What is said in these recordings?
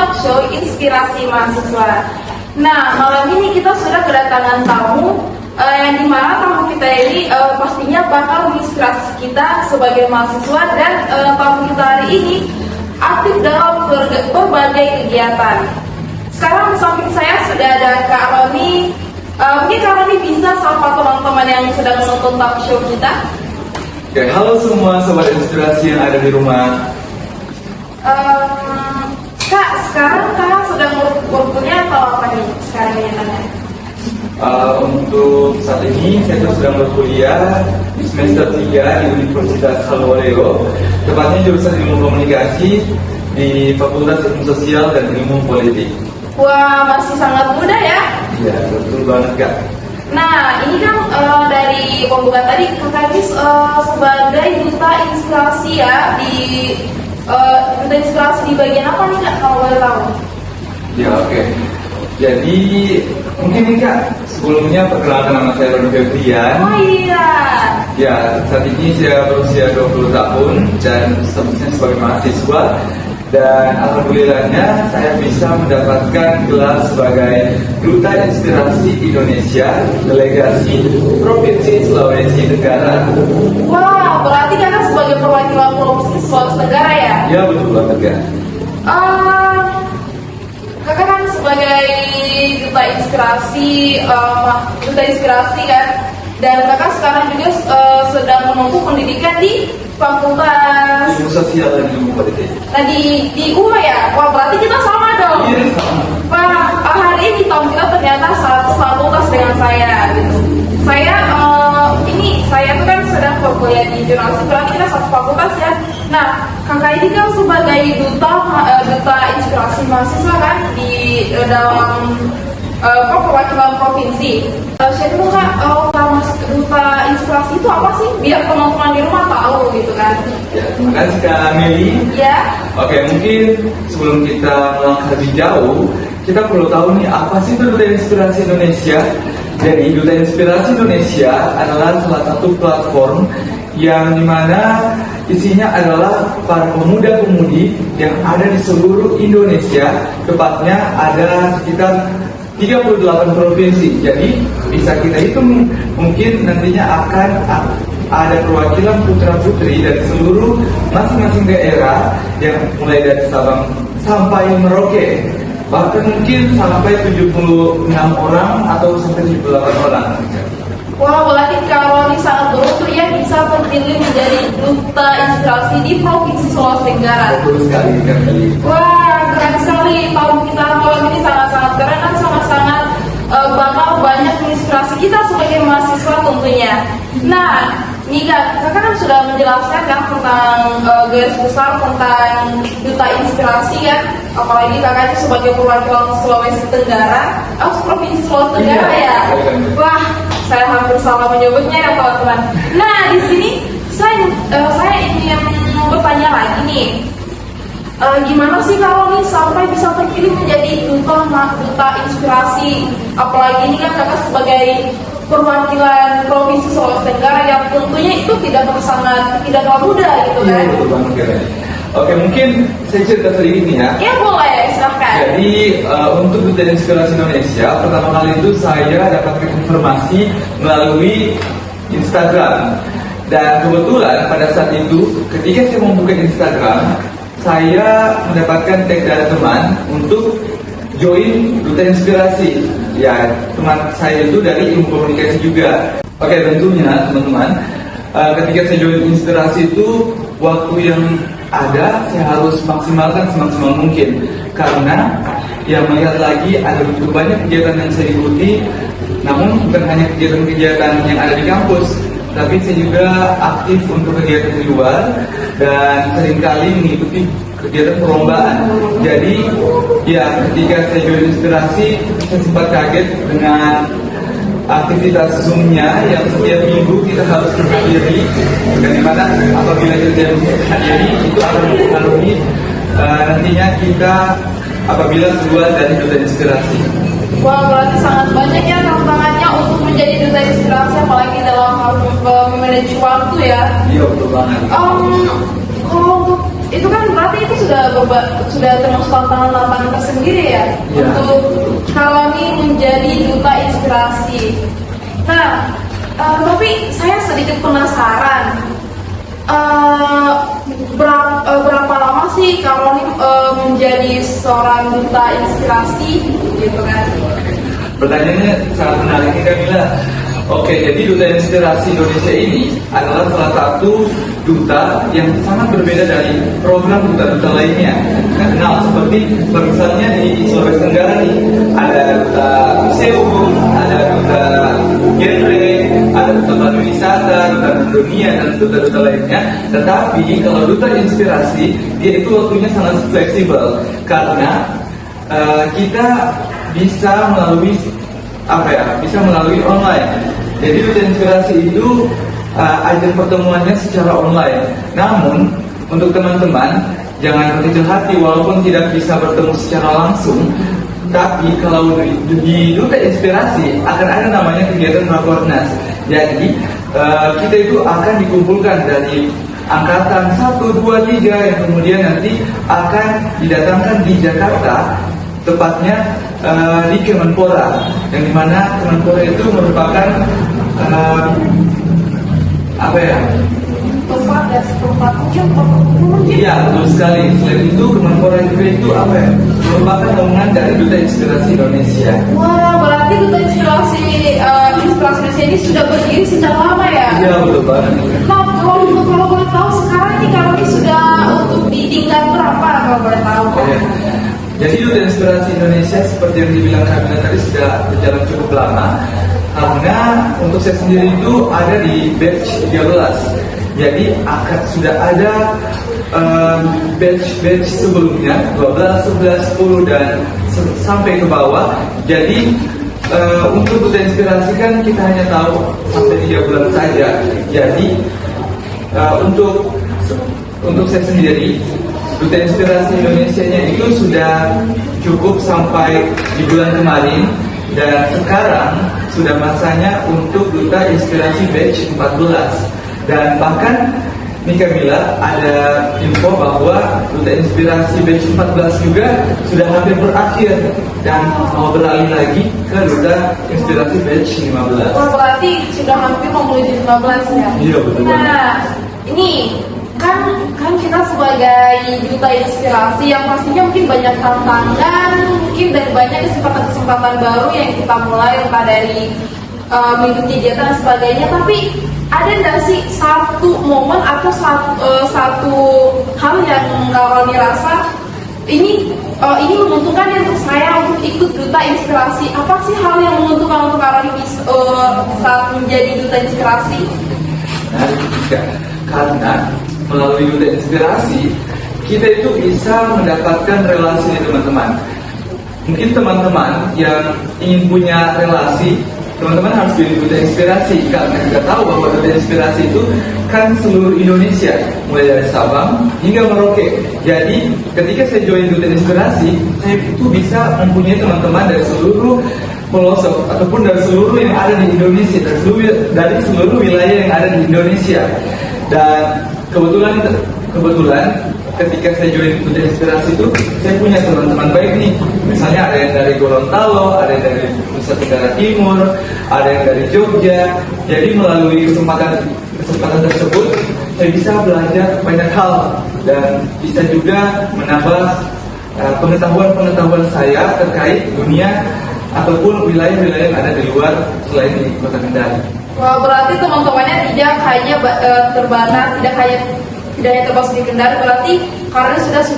Talk Show Inspirasi Mahasiswa. Nah, malam ini kita sudah kedatangan tamu yang dimana tamu kita ini pastinya bakal menginspirasi kita sebagai mahasiswa, dan tamu kita hari ini aktif dalam berbagai kegiatan. Sekarang di samping saya sudah ada Kak Roni. Mungkin Kak Roni bisa sapa teman-teman yang sedang menonton talk show kita. Oke, halo semua sobat inspirasi yang ada di rumah. Kak, sekarang Kak sedang berkuliah atau apa nih sekarang ini namanya? Untuk saat ini saya sedang berkuliah di semester 3 di Universitas Halwario, tepatnya jurusan ilmu komunikasi di Fakultas Ilmu Sosial dan Ilmu Politik. Wah, masih sangat muda ya? Iya, betul banget Kak. Nah, ini kan dari pembukaan tadi Kakak ini sebagai duta inspirasi ya di duta inspirasi di bagian apa nih Kak, kalau boleh tahu? Ya, oke. Jadi mungkin nih Kak, sebelumnya perkenalkan nama saya Roni Febrian. Oh iya. Ya, saat ini saya berusia 20 tahun dan statusnya sebagai mahasiswa. Dan alhamdulillahnya saya bisa mendapatkan gelar sebagai Duta Inspirasi Indonesia Delegasi Provinsi Sulawesi Tenggara. Wah, berarti Kakak sebagai perwakilan Provinsi Sulawesi Tenggara ya? Ya, betul banget Kak. Kakak kan sebagai duta inspirasi kan, dan kakak sekarang juga sedang menempuh pendidikan di Fakultas Ilmu Sosial dan Ilmu Politik. Nah di UA ya? Wah, berarti kita sama dong. Iya, sama. Wah, hari ini tamu kita ternyata satu fakultas dengan saya gitu. Saya tuh kan sedang berkuliah di jurnalistik, berarti kita satu fakultas ya. Nah, kakak ini kan sebagai duta inspirasi mahasiswa kan di dalam perwakilan provinsi. Saya dulu Kak, duta inspirasi itu apa sih? Biar teman-teman di rumah tahu gitu kan. Ya, terima kasih Kak Meli. Ya. Oke, mungkin sebelum kita melangkah lebih jauh, kita perlu tahu nih apa sih itu Duta Inspirasi Indonesia. Jadi Duta Inspirasi Indonesia adalah salah satu platform yang dimana isinya adalah para pemuda-pemudi yang ada di seluruh Indonesia, tepatnya ada sekitar 38 provinsi. Jadi bisa kita hitung mungkin nantinya akan ada perwakilan putra-putri dari seluruh masing-masing daerah yang mulai dari Sabang sampai Merauke. Bahkan mungkin sampai 76 orang atau sampai 78 orang. Wah, berarti kalau ini sangat beruntung ya bisa terpilih menjadi duta inspirasi di Provinsi Sulawesi Tenggara. Betul sekali, Kak Meli. Wah, keren sekali. Tamu kita malam ini sangat-sangat keren dan sangat-sangat bakal banyak menginspirasi kita sebagai mahasiswa tentunya. Nah, nih kakak kan sudah menjelaskan kan tentang garis besar tentang duta inspirasi ya. Apalagi kakaknya sebagai perwakilan Sulawesi Tenggara, Provinsi Sulawesi Tenggara ya. Wah, saya hampir salah menyebutnya ya teman-teman. Nah, di sini saya ingin bertanya lagi nih. Gimana sih kalau nih sampai bisa terpilih menjadi duta inspirasi? Apalagi ini kan kakak sebagai perwakilan Provinsi Sulawesi Tenggara yang tentunya itu tidak terlalu mudah gitu kan? Iya, betul banget Kak. Oke, mungkin saya cerita sedikit nih ya. Ya boleh, silahkan. Jadi untuk Duta Inspirasi Indonesia, pertama kali itu saya dapatkan informasi melalui Instagram. Dan kebetulan pada saat itu ketika saya membuka Instagram, saya mendapatkan tag dari teman untuk join Duta Inspirasi. Ya, teman saya itu dari ilmu komunikasi juga. Oke, tentunya teman-teman, ketika saya join Inspirasi itu waktu yang ada saya harus maksimalkan semaksimal mungkin, karena ya melihat lagi ada begitu banyak kegiatan yang saya ikuti. Namun bukan hanya kegiatan-kegiatan yang ada di kampus, tapi saya juga aktif untuk kegiatan di luar dan seringkali mengikuti kegiatan perlombaan. Jadi ya ketika saya join Inspirasi, saya sempat kaget dengan aktivitas Zoom-nya yang setiap minggu kita harus berdiri, dan dimana apabila kita hadiri itu akan mempengaruhi nantinya kita apabila keluar dari Duta Inspirasi. Wah, berarti sangat banyak ya tantangannya untuk menjadi duta inspirasi, apalagi dalam hal memanage waktu ya. Iya, betul banget. Kalau untuk itu kan berarti itu sudah termasuk tantangan tersendiri ya, Ya. untuk Karoni menjadi duta inspirasi. Nah, tapi saya sedikit penasaran, berapa lama sih Karoni menjadi seorang duta inspirasi gitu kan? Pertanyaannya sangat menarik nih Kamila. Oke, jadi Duta Inspirasi Indonesia ini adalah salah satu duta yang sangat berbeda dari program duta-duta lainnya. Nah, seperti misalnya di Sulawesi Tenggara nih, ada duta museum, ada duta genre, ada duta pariwisata, duta dunia, dan duta-duta lainnya. Tetapi kalau duta inspirasi, dia itu waktunya sangat fleksibel karena kita bisa melalui online. Jadi duta inspirasi itu ajang pertemuannya secara online. Namun untuk teman-teman jangan berkecil hati walaupun tidak bisa bertemu secara langsung. Tapi kalau di duta inspirasi akan ada namanya kegiatan Rakornas. Jadi kita itu akan dikumpulkan dari angkatan 1, 2, 3 yang kemudian nanti akan didatangkan di Jakarta, tepatnya di Kemenpora, yang dimana Kemenpora itu merupakan tempat mungkin Iya, betul sekali. Selain itu Kemenpora juga itu merupakan naungan dari Duta Inspirasi Indonesia. Wah, berarti duta inspirasi Indonesia ini sudah berdiri sejak lama ya? Iya, betul banget. Nah, kalau boleh tahu sekarang ini Karoni sudah untuk di tingkat berapa kalau boleh tahu? Oke. Jadi Duta Inspirasi Indonesia seperti yang dibilang Kamila tadi sudah berjalan cukup lama. Karena untuk saya sendiri itu ada di batch 13. Jadi sudah ada batch sebelumnya 12, 11, 10 dan sampai ke bawah. Jadi untuk Duta Inspirasi kan kita hanya tahu sampai 3 bulan saja. Jadi untuk saya sendiri Duta Inspirasi Indonesia-nya itu sudah cukup sampai di bulan kemarin. Dan sekarang sudah masanya untuk Duta Inspirasi Batch 14. Dan bahkan nih Kamila, ada info bahwa Duta Inspirasi Batch 14 juga sudah hampir berakhir dan mau beralih lagi ke Duta Inspirasi Batch 15. Wah, berarti sudah hampir mau menuju 15 ya? Iya, betul. Nah, ini kan kita sebagai duta inspirasi yang pastinya mungkin banyak tantangan, mungkin dan banyak kesempatan baru yang kita mulai entah dari mengikuti kegiatan dan sebagainya. Tapi ada nggak sih satu momen atau satu hal yang Karoni rasa ini menguntungkan ya untuk saya untuk ikut duta inspirasi? Apa sih hal yang menguntungkan untuk Karoni saat menjadi duta inspirasi? Nah, karena melalui Duta Inspirasi kita itu bisa mendapatkan relasi dari teman-teman. Mungkin teman-teman yang ingin punya relasi, teman-teman harus jadi Duta Inspirasi, karena kita tahu bahwa Duta Inspirasi itu kan seluruh Indonesia, mulai dari Sabang hingga Merauke. Jadi ketika saya join Duta Inspirasi, saya itu bisa mempunyai teman-teman dari seluruh pelosok ataupun dari seluruh yang ada di Indonesia, dari seluruh wilayah yang ada di Indonesia. Dan kebetulan ketika saya join Duta Inspirasi itu saya punya teman-teman baik nih. Misalnya ada yang dari Gorontalo, ada yang dari Nusa Tenggara Timur, ada yang dari Jogja. Jadi melalui kesempatan tersebut saya bisa belajar banyak hal dan bisa juga menambah pengetahuan saya terkait dunia ataupun wilayah-wilayah yang ada di luar selain di Kota Kendari. Wah, berarti teman-temannya tidak hanya terbatas, tidak hanya terbatas di Kendari, berarti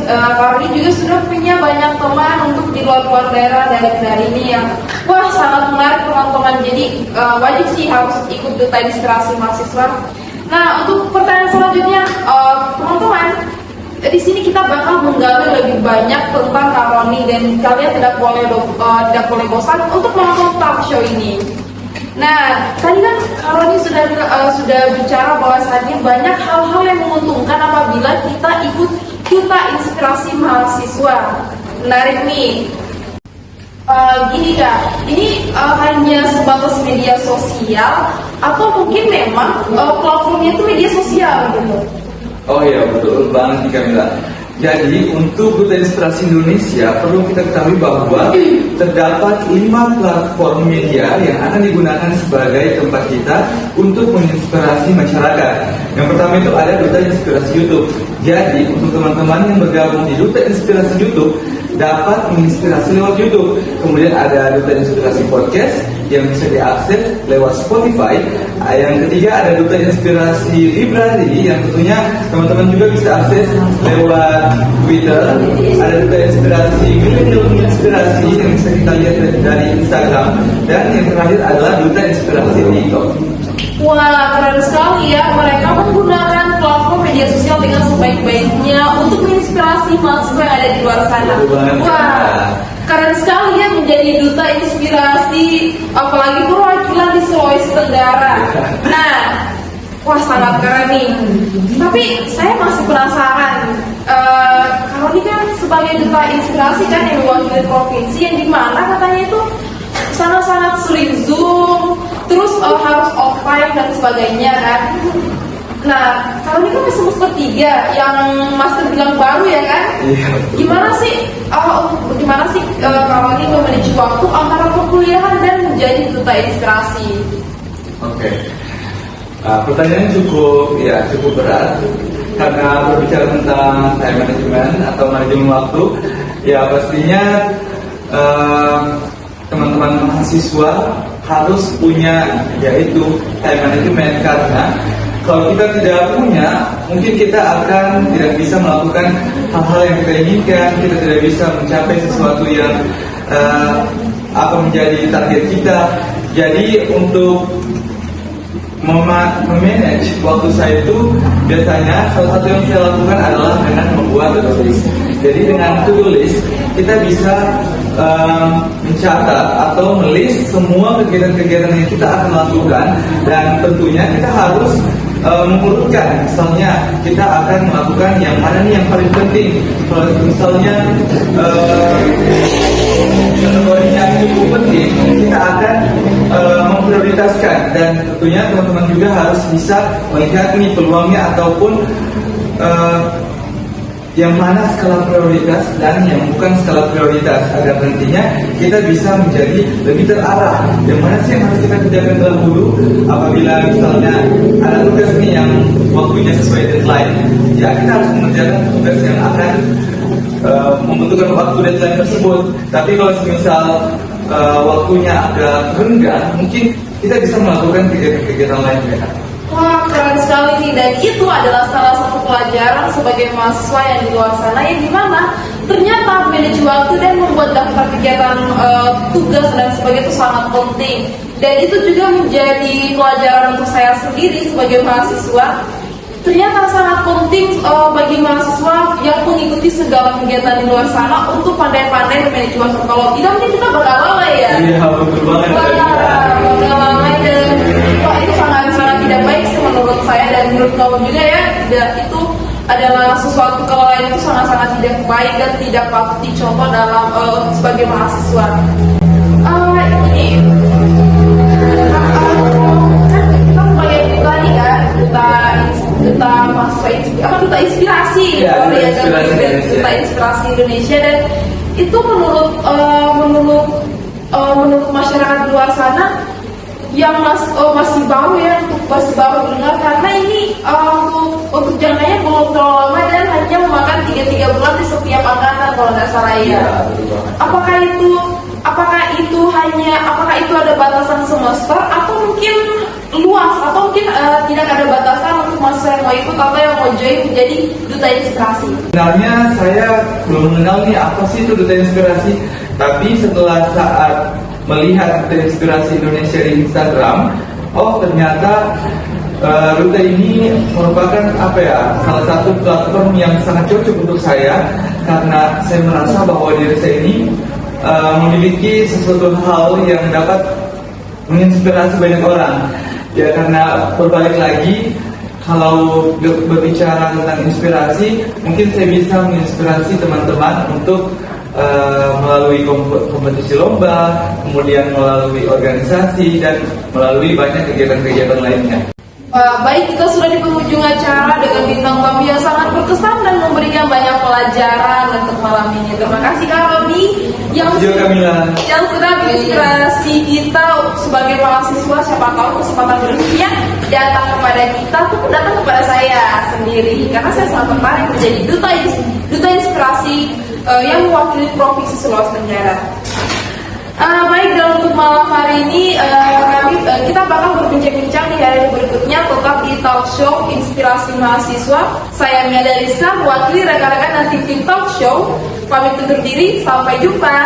Karoni juga sudah punya banyak teman untuk di luar daerah dari Kendari ini yang wah sangat menarik teman-teman. Jadi wajib sih harus ikut Duta Inspirasi Mahasiswa. Nah, untuk pertanyaan selanjutnya, teman-teman, di sini kita bakal menggali lebih banyak tentang Karoni dan kalian tidak boleh bosan untuk menonton talk show ini. Nah, tadi kan Karoni sudah bicara bahwasannya banyak hal-hal yang menguntungkan apabila kita ikut Duta Inspirasi Mahasiswa. Menarik nih. Gini Kak, ini hanya sebatas media sosial atau mungkin memang platformnya itu media sosial gitu? Oh iya, betul banget nih Kamila. Jadi untuk Duta Inspirasi Indonesia perlu kita ketahui bahwa terdapat 5 platform media yang akan digunakan sebagai tempat kita untuk menginspirasi masyarakat. Yang pertama itu ada Duta Inspirasi YouTube. Jadi untuk teman-teman yang bergabung di Duta Inspirasi YouTube dapat menginspirasi lewat YouTube. Kemudian ada Duta Inspirasi Podcast yang bisa diakses lewat Spotify. Yang ketiga ada Duta Inspirasi Library yang tentunya teman-teman juga bisa akses lewat Twitter. Ada Duta Inspirasi Millennial Inspirasi yang bisa kita lihat dari Instagram. Dan yang terakhir adalah Duta Inspirasi TikTok. Wah, keren sekali ya. Mereka menggunakan platform media sosial dengan sebaik-baiknya untuk menginspirasi mahasiswa yang ada di luar sana. Wah, keren sekali ya menjadi duta inspirasi, apalagi perwakilan di Sulawesi Tenggara. Nah, wah sangat keren nih. Tapi saya masih penasaran. Kalau ini kan sebagai duta inspirasi kan yang mewakili provinsi yang dimana katanya itu sangat-sangat sering Zoom, terus harus offline dan sebagainya kan. Nah, kalau ini kan semester 3 yang master bilang baru ya kan? Iya. Gimana sih kalau ini memanage waktu antara perkuliahan dan menjadi duta inspirasi? Oke. Pertanyaannya cukup berat karena berbicara tentang time management atau manajemen waktu, ya pastinya teman-teman mahasiswa harus punya yaitu time management, karena kalau kita tidak punya, mungkin kita akan tidak bisa melakukan hal-hal yang kita inginkan, kita tidak bisa mencapai sesuatu yang akan menjadi target kita. Jadi untuk memanage waktu saya itu biasanya salah satu yang saya lakukan adalah dengan membuat to-do list. Jadi dengan to-do list kita bisa mencatat atau melis semua kegiatan-kegiatan yang kita akan lakukan, dan tentunya kita harus mengurutkan. Misalnya kita akan melakukan yang mana nih yang paling penting. Kalau misalnya kategorinya cukup penting, kita akan memprioritaskan, dan tentunya teman-teman juga harus bisa melihat nih peluangnya ataupun yang mana skala prioritas dan yang bukan skala prioritas, agar nantinya kita bisa menjadi lebih terarah. Yang mana sih yang harus kita kerjakan dahulu apabila misalnya ada tugas nih yang waktunya sesuai deadline, ya kita harus mengerjakan tugas yang akan membutuhkan waktu deadline tersebut. Tapi kalau misal waktunya agak renggang, mungkin kita bisa melakukan kegiatan-kegiatan lainnya. Wah, keren sekali nih. Dan itu adalah salah satu pelajaran sebagai mahasiswa yang di luar sana, yang dimana ternyata manage waktu dan membuat daftar kegiatan tugas dan sebagainya itu sangat penting. Dan itu juga menjadi pelajaran untuk saya sendiri sebagai mahasiswa. Ternyata sangat penting bagi mahasiswa yang mengikuti segala kegiatan di luar sana untuk pandai-pandai manage waktu. Kalau tidak, mungkin kita bakal lalai ya. Iya, betul banget. Bakal lalai, dan wah, itu sangat-sangat tidak baik sih menurut saya, dan menurut kamu juga ya. Itu adalah sesuatu kelalaian itu sangat-sangat tidak baik dan tidak patut dicontoh dalam sebagai mahasiswa. Ini kan kita sebagai duta nih kan, duta mahasiswa duta inspirasi, duta inspirasi Indonesia, dan itu menurut masyarakat di luar sana yang masih baru ya, masih baru dengar, karena ini untuk jangkanya belum terlalu lama dan hanya memakan 3 bulan di setiap angkatan kalau nggak salah ya. Apakah itu ada batasan semester atau mungkin luas, atau mungkin tidak ada batasan untuk mahasiswa yang mau ikut atau yang mau join menjadi duta inspirasi? Sebenarnya saya belum mengenal nih apa sih itu duta inspirasi, tapi setelah saat melihat duta inspirasi Indonesia di Instagram, oh ternyata duta ini merupakan salah satu platform yang sangat cocok untuk saya, karena saya merasa bahwa diri saya ini memiliki sesuatu hal yang dapat menginspirasi banyak orang. Ya, karena berbalik lagi, kalau berbicara tentang inspirasi, mungkin saya bisa menginspirasi teman-teman untuk melalui kompetisi lomba, kemudian melalui organisasi, dan melalui banyak kegiatan-kegiatan lainnya. Baik, kita sudah di penghujung acara dengan bintang tamu yang sangat berkesan dan memberikan banyak pelajaran untuk malam ini. Terima kasih Kak Rodi yang sudah menginspirasi kita sebagai mahasiswa. Siapa tahu kesempatan berikutnya datang kepada kita ataupun datang kepada saya sendiri, karena saya sangat tertarik menjadi duta inspirasi yang mewakili provinsi Sulawesi Tenggara. Baik, dan untuk malam hari ini kita bakal berbincang-bincang di hari berikutnya tetap di talk show Inspirasi Mahasiswa. Saya Mia Darisa, mewakili rekan-rekan dan tim Talk Show. Pamit undur diri, sampai jumpa.